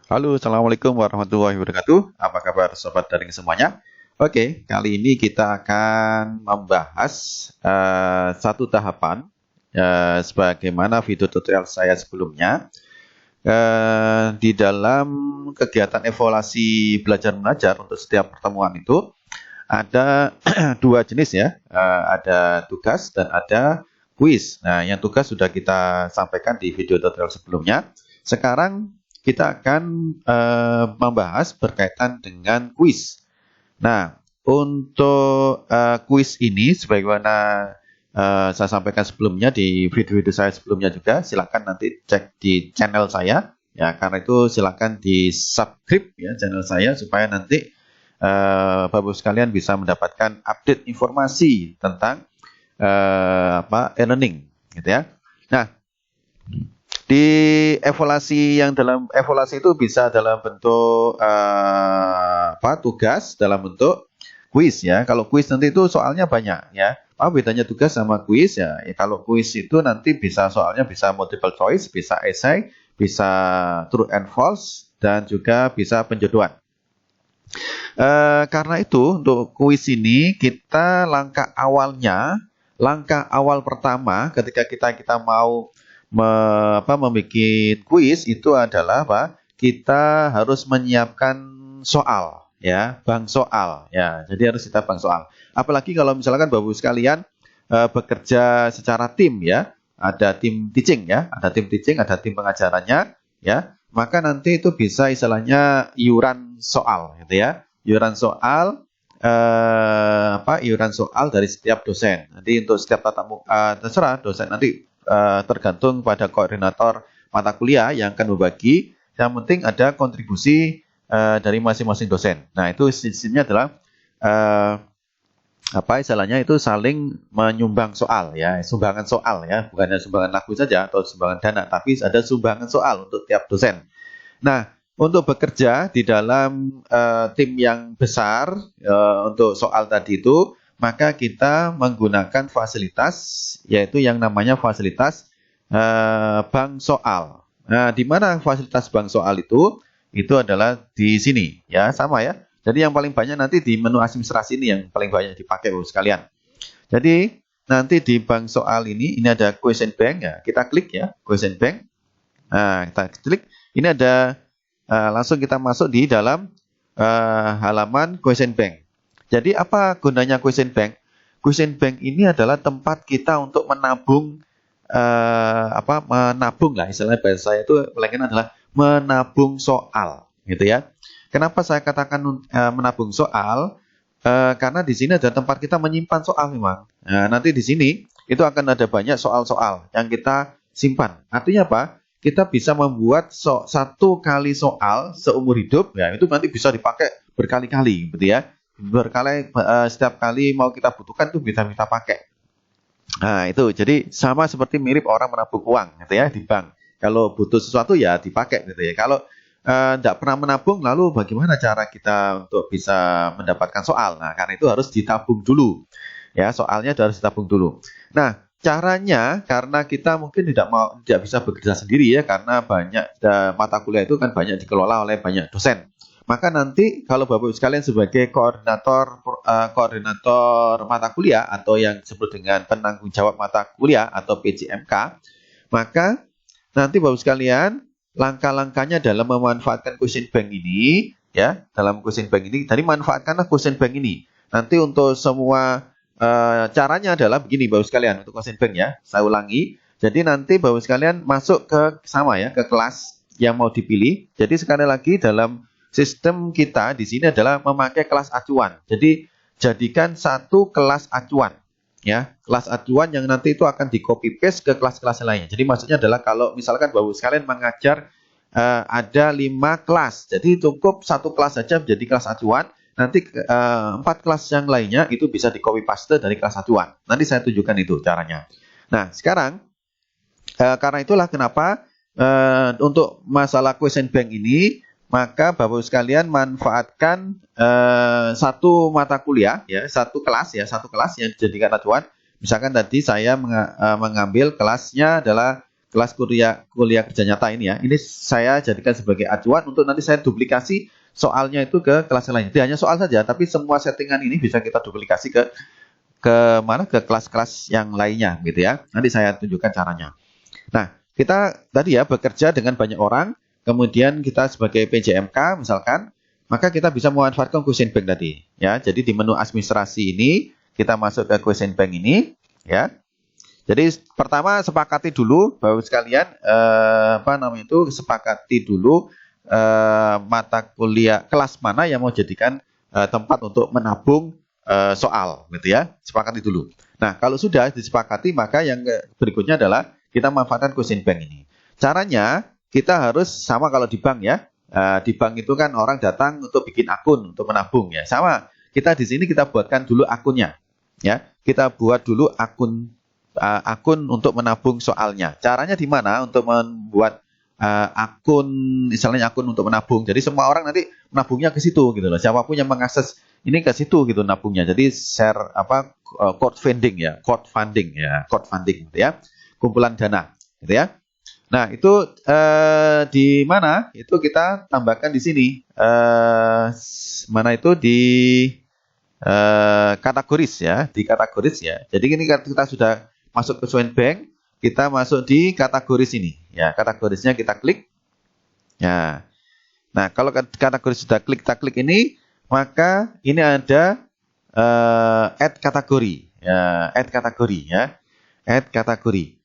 Halo, Assalamualaikum warahmatullahi wabarakatuh. Apa kabar sobat daring semuanya? Oke, kali ini kita akan membahas satu tahapan sebagaimana video tutorial saya sebelumnya. Di dalam kegiatan evaluasi belajar mengajar untuk setiap pertemuan itu ada dua jenis ya, ada tugas dan ada kuis. Nah, yang tugas sudah kita sampaikan di video tutorial sebelumnya. Sekarang kita akan membahas berkaitan dengan kuis. Nah, untuk kuis ini, sebagaimana saya sampaikan sebelumnya di video-video saya sebelumnya juga, silakan nanti cek di channel saya. Ya, karena itu silakan di subscribe ya channel saya supaya nanti Bapak-Ibu sekalian bisa mendapatkan update informasi tentang e-learning, gitu ya. Nah, di evaluasi dalam evaluasi itu bisa dalam bentuk tugas, dalam bentuk kuis ya. Kalau kuis nanti itu soalnya banyak ya. Apa bedanya tugas sama kuis ya? Kalau kuis itu nanti bisa soalnya bisa multiple choice, bisa essay, bisa true and false, dan juga bisa penjodohan. Karena itu untuk kuis ini kita langkah awal pertama ketika kita mau membuat kuis itu adalah kita harus menyiapkan soal ya, bank soal ya. Jadi harus kita bank soal. Apalagi kalau misalkan Bapak-Ibu sekalian bekerja secara tim ya, ada tim teaching ya, ada tim pengajarannya ya. Maka nanti itu bisa istilahnya iuran soal gitu ya. Iuran soal iuran soal dari setiap dosen. Nanti untuk setiap terserah dosen nanti tergantung pada koordinator mata kuliah yang akan berbagi. Yang penting ada kontribusi dari masing-masing dosen. Nah, itu sistemnya adalah istilahnya itu saling menyumbang soal ya, sumbangan soal ya, bukannya sumbangan laku saja atau sumbangan dana, tapi ada sumbangan soal untuk tiap dosen. Nah, untuk bekerja di dalam tim yang besar untuk soal tadi itu, maka kita menggunakan fasilitas yaitu yang namanya fasilitas bank soal. Nah, di mana fasilitas bank soal itu? Itu adalah di sini ya, sama ya. Jadi yang paling banyak nanti di menu administrasi ini yang paling banyak dipakai sekalian. Jadi nanti di bank soal ini ada question bank ya. Kita klik ya question bank. Nah, kita klik. Ini ada langsung kita masuk di dalam halaman question bank. Jadi apa gunanya question bank? Question bank ini adalah tempat kita untuk menabung menabung lah, istilahnya bahasa saya itu paling adalah menabung soal gitu ya. Kenapa saya katakan menabung soal? Karena di sini ada tempat kita menyimpan soal memang. Nah, nanti di sini itu akan ada banyak soal-soal yang kita simpan. Artinya apa? Kita bisa membuat satu kali soal seumur hidup, ya itu nanti bisa dipakai berkali-kali, gitu ya. Setiap kali mau kita butuhkan itu bisa kita pakai. Nah, itu jadi sama seperti mirip orang menabung uang, gitu ya, di bank. Kalau butuh sesuatu ya dipakai, gitu ya. Kalau tidak pernah menabung, lalu bagaimana cara kita untuk bisa mendapatkan soal? Nah, karena itu harus ditabung dulu. Ya, soalnya harus ditabung dulu. Nah, caranya karena kita mungkin tidak bisa bekerja sendiri ya, karena banyak mata kuliah itu kan banyak dikelola oleh banyak dosen. Maka nanti kalau Bapak-Ibu sekalian sebagai koordinator mata kuliah atau yang disebut dengan penanggung jawab mata kuliah atau PJMK, maka nanti Bapak-Ibu sekalian langkah-langkahnya dalam memanfaatkan question bank ini ya, dalam question bank ini tadi manfaatkanlah question bank ini. Nanti untuk semua caranya adalah begini Bapak sekalian untuk question bank ya. Saya ulangi. Jadi nanti Bapak sekalian masuk ke ke kelas yang mau dipilih. Jadi sekali lagi dalam sistem kita di sini adalah memakai kelas acuan. Jadi jadikan satu kelas acuan ya, kelas acuan yang nanti itu akan di copy paste ke kelas-kelas lainnya. Jadi maksudnya adalah kalau misalkan Bapak sekalian mengajar ada 5 kelas, jadi cukup satu kelas saja menjadi kelas acuan. Nanti 4 kelas yang lainnya itu bisa di copy paste dari kelas acuan. Nanti saya tunjukkan itu caranya. Nah, sekarang karena itulah kenapa untuk masalah question bank ini, maka Bapak sekalian manfaatkan satu mata kuliah ya, satu kelas yang dijadikan acuan. Misalkan tadi saya mengambil kelasnya adalah kelas kuliah kerja nyata ini ya. Ini saya jadikan sebagai acuan untuk nanti saya duplikasi soalnya itu ke kelas yang lain. Tidak hanya soal saja, tapi semua settingan ini bisa kita duplikasi ke mana, ke kelas-kelas yang lainnya gitu ya. Nanti saya tunjukkan caranya. Nah, kita tadi ya bekerja dengan banyak orang, kemudian kita sebagai PJMK misalkan, maka kita bisa memanfaatkan question bank tadi ya. Jadi di menu administrasi ini kita masuk ke question bank ini ya. Jadi pertama sepakati dulu Bapak sekalian sepakati dulu mata kuliah kelas mana yang mau jadikan tempat untuk menabung soal gitu ya. Sepakati dulu. Nah, kalau sudah disepakati maka yang berikutnya adalah kita memanfaatkan question bank ini. Caranya kita harus sama kalau di bank ya. Di bank itu kan orang datang untuk bikin akun untuk menabung ya. Sama. Kita di sini kita buatkan dulu akunnya. Ya. Kita buat dulu akun untuk menabung soalnya. Caranya di mana untuk membuat akun, misalnya akun untuk menabung. Jadi semua orang nanti menabungnya ke situ gitu loh. Siapapun yang mengakses ini ke situ gitu nabungnya. Jadi share crowdfunding gitu ya. Kumpulan dana gitu ya. Nah, itu di mana? Itu kita tambahkan di sini. Mana itu di kategoris ya, di kategoris ya. Jadi ini kita sudah masuk ke Swine Bank, kita masuk di kategoris ini. Ya, kategorisnya kita klik. Ya. Nah, kalau kategoris sudah kita klik ini, maka ini ada add kategori. Ya, add kategori ya. Add kategori.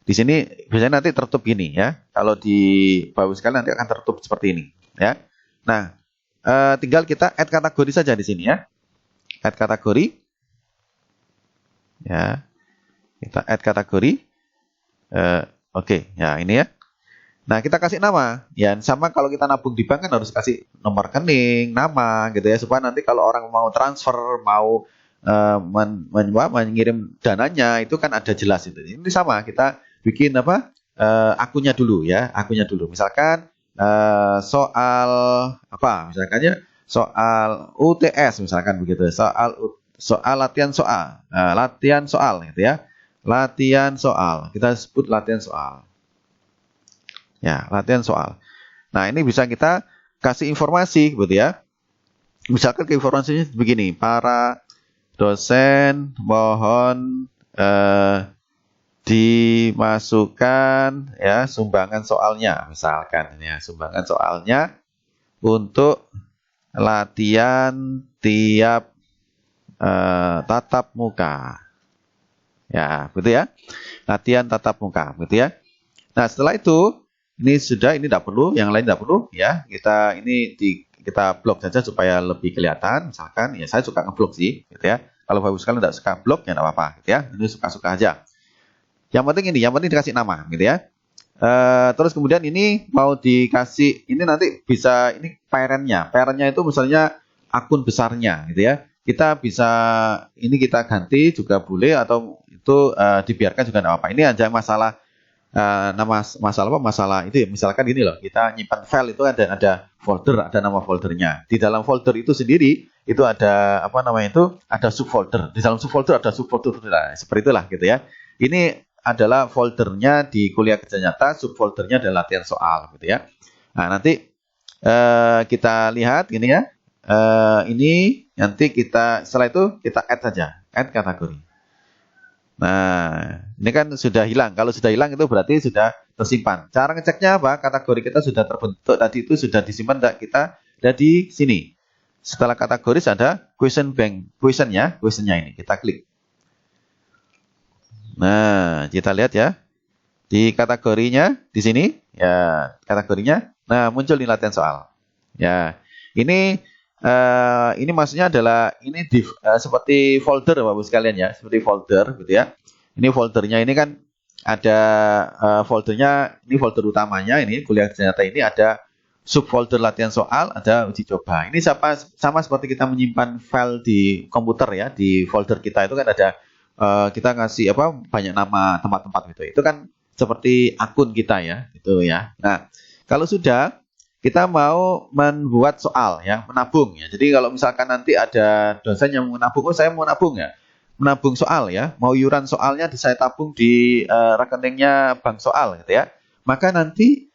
Di sini biasanya nanti tertutup gini ya. Kalau di bawah sekali nanti akan tertutup seperti ini ya. Nah, tinggal kita add kategori saja di sini ya. Add kategori. Ya. Kita add kategori. Oke, ya ini ya. Nah, kita kasih nama. Ya, sama kalau kita nabung di bank kan harus kasih nomor rekening, nama gitu ya, supaya nanti kalau orang mau transfer, mau mengirim dananya itu kan ada jelas itu. Ini sama, kita bikin akunnya dulu ya, akunnya dulu. Misalkan soal apa? Misalkannya soal UTS misalkan begitu. Soal latihan soal. Latihan soal gitu ya. Latihan soal. Kita sebut latihan soal. Ya, latihan soal. Nah, ini bisa kita kasih informasi gitu ya. Misalkan ke informasinya begini, para dosen mohon dimasukkan ya sumbangan soalnya, misalkan ya, sumbangan soalnya untuk latihan tiap tatap muka. Ya, begitu ya. Latihan tatap muka, begitu ya. Nah, setelah itu ini tidak perlu, yang lain tidak perlu ya. Kita blok saja supaya lebih kelihatan. Misalkan ya saya suka ngeblok sih, gitu ya. Kalau Bapak sekalian tidak suka blok ya tidak apa-apa, gitu ya. Ini suka-suka aja. Yang penting dikasih nama, gitu ya. Terus kemudian ini mau dikasih, ini nanti bisa ini parentnya. Parentnya itu misalnya akun besarnya, gitu ya. Kita bisa ini kita ganti juga boleh atau itu dibiarkan juga tidak apa-apa. Ini aja masalah masalah itu ya, misalkan gini loh, kita nyimpan file itu ada folder, ada nama foldernya. Di dalam folder itu sendiri itu ada ada subfolder. Di dalam subfolder ada subfolder, nah, seperti itulah gitu ya. Ini adalah foldernya di kuliah kerja nyata, subfoldernya adalah latihan soal gitu ya. Nah, nanti kita lihat gini ya. Ini nanti setelah itu kita add saja, add kategori. Nah, ini kan sudah hilang. Kalau sudah hilang itu berarti sudah tersimpan. Cara ngeceknya apa? Kategori kita sudah terbentuk tadi, itu sudah disimpan, kita ada di sini. Setelah kategoris ada question bank, questionnya ini kita klik. Nah, kita lihat ya. Di kategorinya di sini ya, kategorinya. Nah, muncul di latihan soal. Ya. Ini maksudnya adalah ini seperti folder Bapak sekalian ya, seperti folder gitu ya. Ini foldernya ini kan ada foldernya, ini folder utamanya ini kuliah kerja nyata, ini ada subfolder latihan soal, ada uji coba. Ini sama seperti kita menyimpan file di komputer ya, di folder kita itu kan ada kita ngasih banyak nama tempat-tempat gitu. Itu kan seperti akun kita ya, gitu ya. Nah, kalau sudah kita mau membuat soal ya, menabung ya. Jadi kalau misalkan nanti ada dosen yang mau menabung, saya mau nabung ya. menabung soal ya, mau iuran soalnya saya tabung di rekeningnya bank soal gitu ya. Maka nanti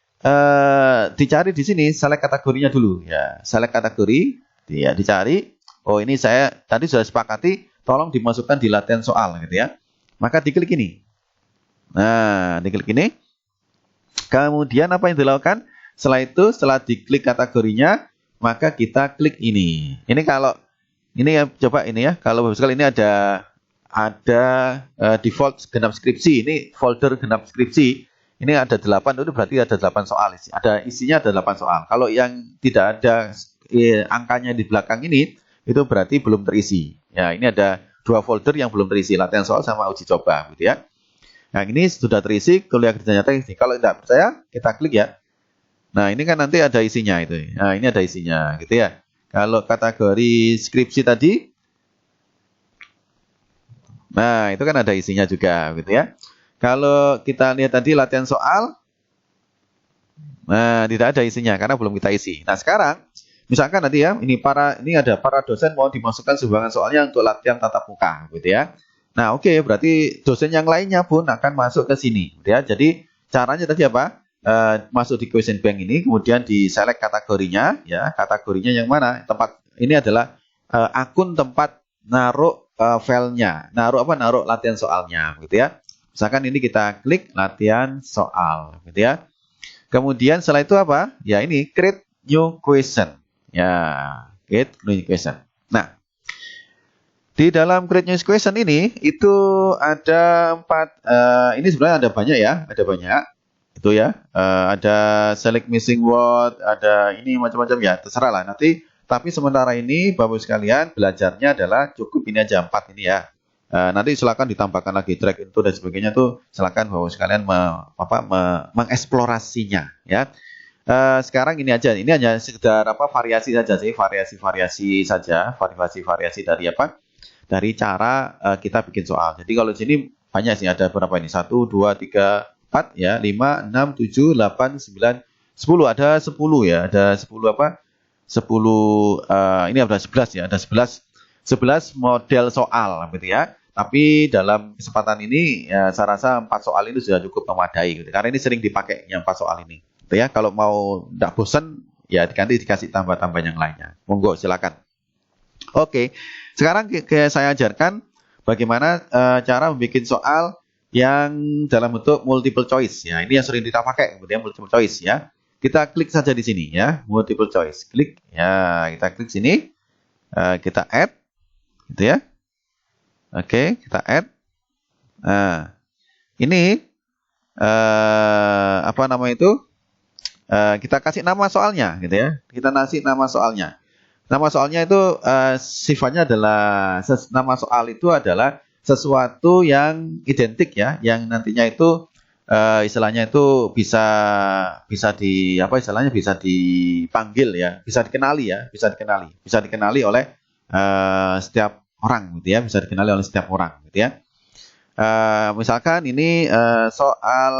dicari di sini select kategorinya dulu ya. Select kategori, ya dicari. Oh ini saya tadi sudah sepakati, tolong dimasukkan di latihan soal gitu ya. Maka diklik ini. Nah, diklik ini. Kemudian apa yang dilakukan? Setelah itu, setelah diklik kategorinya, maka kita klik ini. Ini kalau ini ya, coba ini ya. Kalau Bapak sekali ini ada default genap skripsi. Ini folder genap skripsi. Ini ada 8, itu berarti ada 8 soal. Isinya ada 8 soal. Kalau yang tidak ada angkanya di belakang ini, itu berarti belum terisi. Ya, ini ada 2 folder yang belum terisi, latihan soal sama uji coba gitu ya. Nah, ini sudah terisi kuliah kerja nyata ini. Kalau tidak percaya, kita klik ya. Nah, ini kan nanti ada isinya itu. Nah, ini ada isinya gitu ya. Kalau kategori skripsi tadi, nah, itu kan ada isinya juga gitu ya. Kalau kita lihat tadi latihan soal, nah, tidak ada isinya karena belum kita isi. Nah, sekarang misalkan tadi ya, ini ada para dosen mau dimasukkan sumbangan soalnya untuk latihan tatap muka gitu ya. Nah, oke, berarti dosen yang lainnya pun akan masuk ke sini gitu ya. Jadi caranya tadi apa? Masuk di question bank ini, kemudian di select kategorinya ya. Kategorinya yang mana? Tempat ini adalah akun tempat naruh filenya. Naruh latihan soalnya gitu ya. Misalkan ini kita klik latihan soal gitu ya. Kemudian setelah itu apa? Ya ini create new question. Ya, create new question. Nah, di dalam create new question ini itu ada 4. Ini sebenarnya ada banyak ya, ada banyak. Itu ya. Ada select missing word, ada ini macam-macam ya, terserah lah nanti. Tapi sementara ini Bapak sekalian belajarnya adalah cukup ini aja 4 ini ya. Nanti silakan ditambahkan lagi drag itu dan sebagainya tuh, silakan Bapak sekalian mengeksplorasinya ya. Sekarang ini aja, ini hanya sekedar variasi saja sih, variasi saja, variasi dari dari cara kita bikin soal. Jadi kalau di sini banyak sih, ada berapa ini? 1, 2, 3, 4 ya, 5, 6, 7, 8, 9, 10. Ada 10 ya, ada 10 10 ini ada 11 ya, ada 11 model soal gitu ya. Tapi dalam kesempatan ini ya, saya rasa 4 soal ini sudah cukup memadai gitu. Karena ini sering dipakai yang 4 soal ini. Gitu ya. Kalau mau tidak bosan ya nanti dikasih tambah-tambah yang lainnya. Monggo silakan. Oke. Sekarang saya ajarkan bagaimana cara membuat soal yang dalam bentuk multiple choice ya. Ini yang sering kita pakai, kemudian multiple choice ya. Kita klik saja di sini ya, multiple choice. Klik ya, kita klik sini. Kita add gitu ya. Oke, kita add. Nah, ini apa nama itu? Kita kasih nama soalnya gitu ya. Kita kasih nama soalnya. Nama soalnya itu sifatnya adalah nama soal itu adalah sesuatu yang identik ya, yang nantinya itu istilahnya itu bisa istilahnya bisa dipanggil ya, bisa dikenali ya, bisa dikenali oleh setiap orang gitu ya, bisa dikenali oleh setiap orang gitu ya. Misalkan ini soal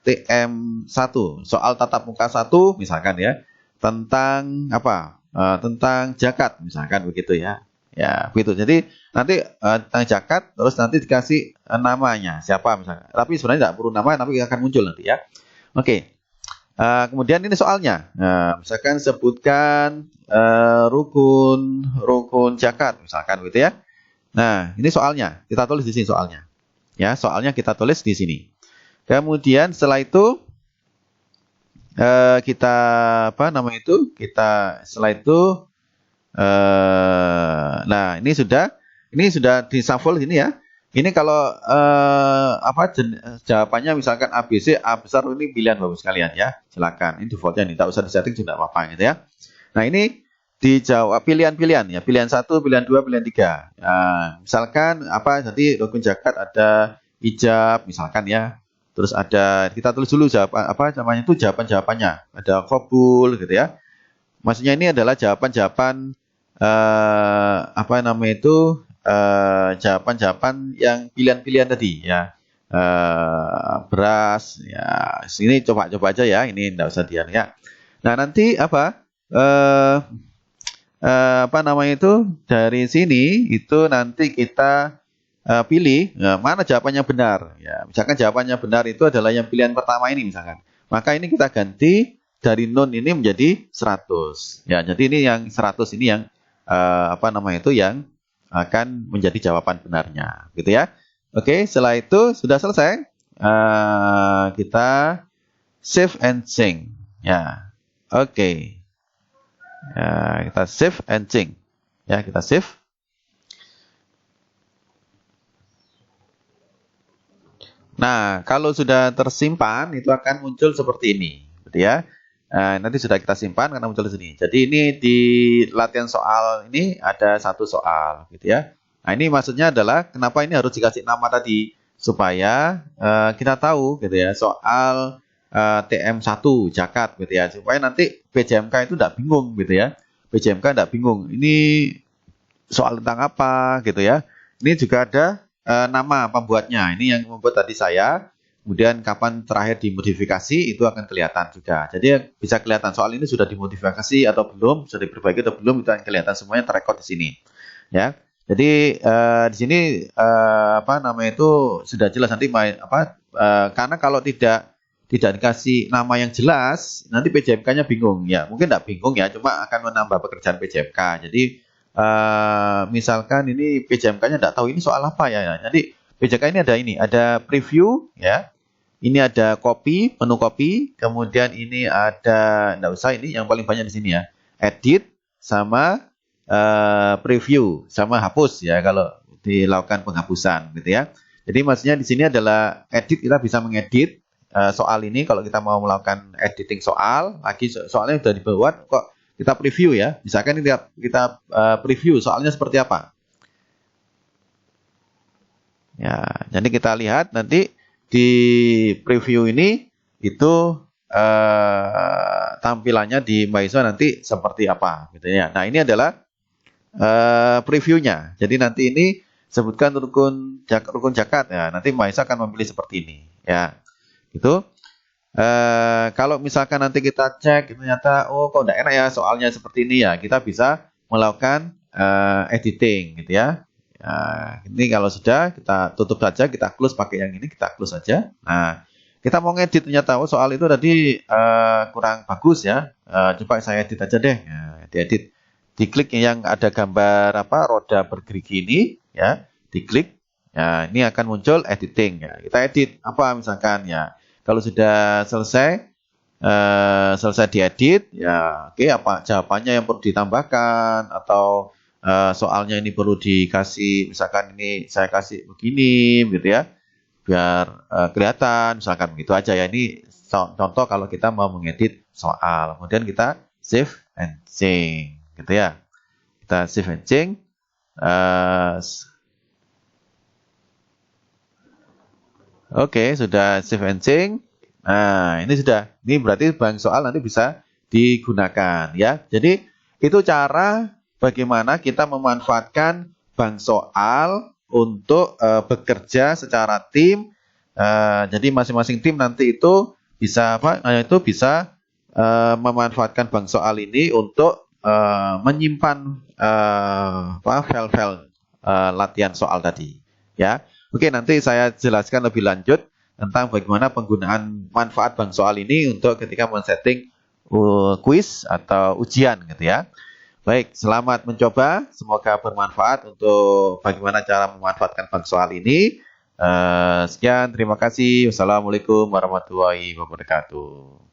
TM1, soal tatap muka 1 misalkan ya. Tentang tentang zakat misalkan begitu ya. Ya, begitu. Jadi nanti tentang zakat terus nanti dikasih namanya siapa misalkan. Tapi sebenarnya tidak perlu nama, tapi akan muncul nanti ya. Oke. Kemudian ini soalnya. Misalkan sebutkan rukun zakat misalkan gitu ya. Nah, ini soalnya. Kita tulis di sini soalnya. Ya, soalnya kita tulis di sini. Kemudian setelah itu kita setelah itu nah ini sudah di shuffle ini ya. Ini kalau jawabannya misalkan ABC, A besar, ini pilihan Bapak sekalian ya. Silakan. Ini defaultnya nih, tak usah disetting juga apa-apa gitu ya. Nah, ini dijawab pilihan-pilihan ya. Pilihan 1, pilihan 2, pilihan 3. Nah, misalkan tadi rukun zakat ada ijab misalkan ya. Terus ada, kita tulis dulu jawaban-jawabannya. Ada qabul gitu ya. Maksudnya ini adalah jawaban-jawaban jawaban-jawaban yang pilihan-pilihan tadi ya. Beras ya. Sini coba aja ya. Ini enggak usah ya. Nah, nanti apa namanya itu, dari sini itu nanti kita pilih mana jawabannya benar. Ya, misalkan jawabannya benar itu adalah yang pilihan pertama ini misalkan. Maka ini kita ganti dari nun ini menjadi 100. Ya, jadi ini yang 100 ini yang apa namanya itu yang akan menjadi jawaban benarnya, gitu ya. Oke, setelah itu sudah selesai. Kita save and sync. Ya, oke. Ya, kita save and sync. Ya, kita save. Nah, kalau sudah tersimpan itu akan muncul seperti ini, gitu ya. Nanti sudah kita simpan karena muncul di sini. Jadi ini di latihan soal ini ada satu soal, gitu ya. Nah, ini maksudnya adalah kenapa ini harus dikasih nama tadi supaya kita tahu, gitu ya, soal TM1 Jakat, gitu ya, supaya nanti PJMK itu tidak bingung, gitu ya. PJMK tidak bingung. Ini soal tentang apa, gitu ya. Ini juga ada nama pembuatnya. Ini yang membuat tadi saya. Kemudian kapan terakhir dimodifikasi itu akan kelihatan juga. Jadi bisa kelihatan soal ini sudah dimodifikasi atau belum, sudah diperbaiki atau belum, itu akan kelihatan semuanya terekod di sini. Ya. Jadi di sini apa namanya itu sudah jelas nanti karena kalau tidak dikasih nama yang jelas, nanti PJMK-nya bingung. Ya, mungkin tidak bingung ya, cuma akan menambah pekerjaan PJMK. Jadi misalkan ini PJMK-nya tidak tahu ini soal apa ya. Jadi PJMK ini ada preview ya. Ini ada copy, menu copy, kemudian ini ada, enggak usah, ini yang paling banyak di sini ya. Edit sama preview sama hapus ya kalau dilakukan penghapusan, gitu ya. Jadi maksudnya di sini adalah edit, kita bisa mengedit soal ini kalau kita mau melakukan editing soal, lagi soalnya sudah dibuat kok kita preview ya. Misalkan kita preview soalnya seperti apa. Ya, jadi kita lihat nanti di preview ini itu tampilannya di Mahasiswa nanti seperti apa, gitu ya. Nah, ini adalah previewnya. Jadi nanti ini sebutkan rukun zakat ya. Nanti Mahasiswa akan memilih seperti ini, ya. Gitu. Kalau misalkan nanti kita cek ternyata kok enggak enak ya soalnya seperti ini ya, kita bisa melakukan editing, gitu ya. Ini kalau sudah kita tutup saja, kita close pakai yang ini, kita close saja. Nah, kita mau ngedit ternyata soal itu tadi kurang bagus ya. Coba saya edit aja deh. Ya, diedit. Diklik yang ada gambar roda bergerigi ini ya, diklik. Ya, ini akan muncul editing ya. Kita edit apa misalkan ya. Kalau sudah selesai diedit ya, oke, apa jawabannya yang perlu ditambahkan atau soalnya ini perlu dikasih, misalkan ini saya kasih begini gitu ya, biar kelihatan, misalkan begitu aja ya. Ini contoh kalau kita mau mengedit soal. Kemudian kita save and sync, gitu ya. Kita save and sync. Oke, sudah save and sync. Nah, ini sudah. Ini berarti bank soal nanti bisa digunakan ya. Jadi itu cara bagaimana kita memanfaatkan bank soal untuk bekerja secara tim. Jadi masing-masing tim nanti itu bisa bisa memanfaatkan bank soal ini untuk menyimpan file-file latihan soal tadi. Ya, oke, nanti saya jelaskan lebih lanjut tentang bagaimana penggunaan manfaat bank soal ini untuk ketika men-setting kuis atau ujian, gitu ya. Baik, selamat mencoba. Semoga bermanfaat untuk bagaimana cara memanfaatkan bank soal ini. Sekian, terima kasih. Wassalamualaikum warahmatullahi wabarakatuh.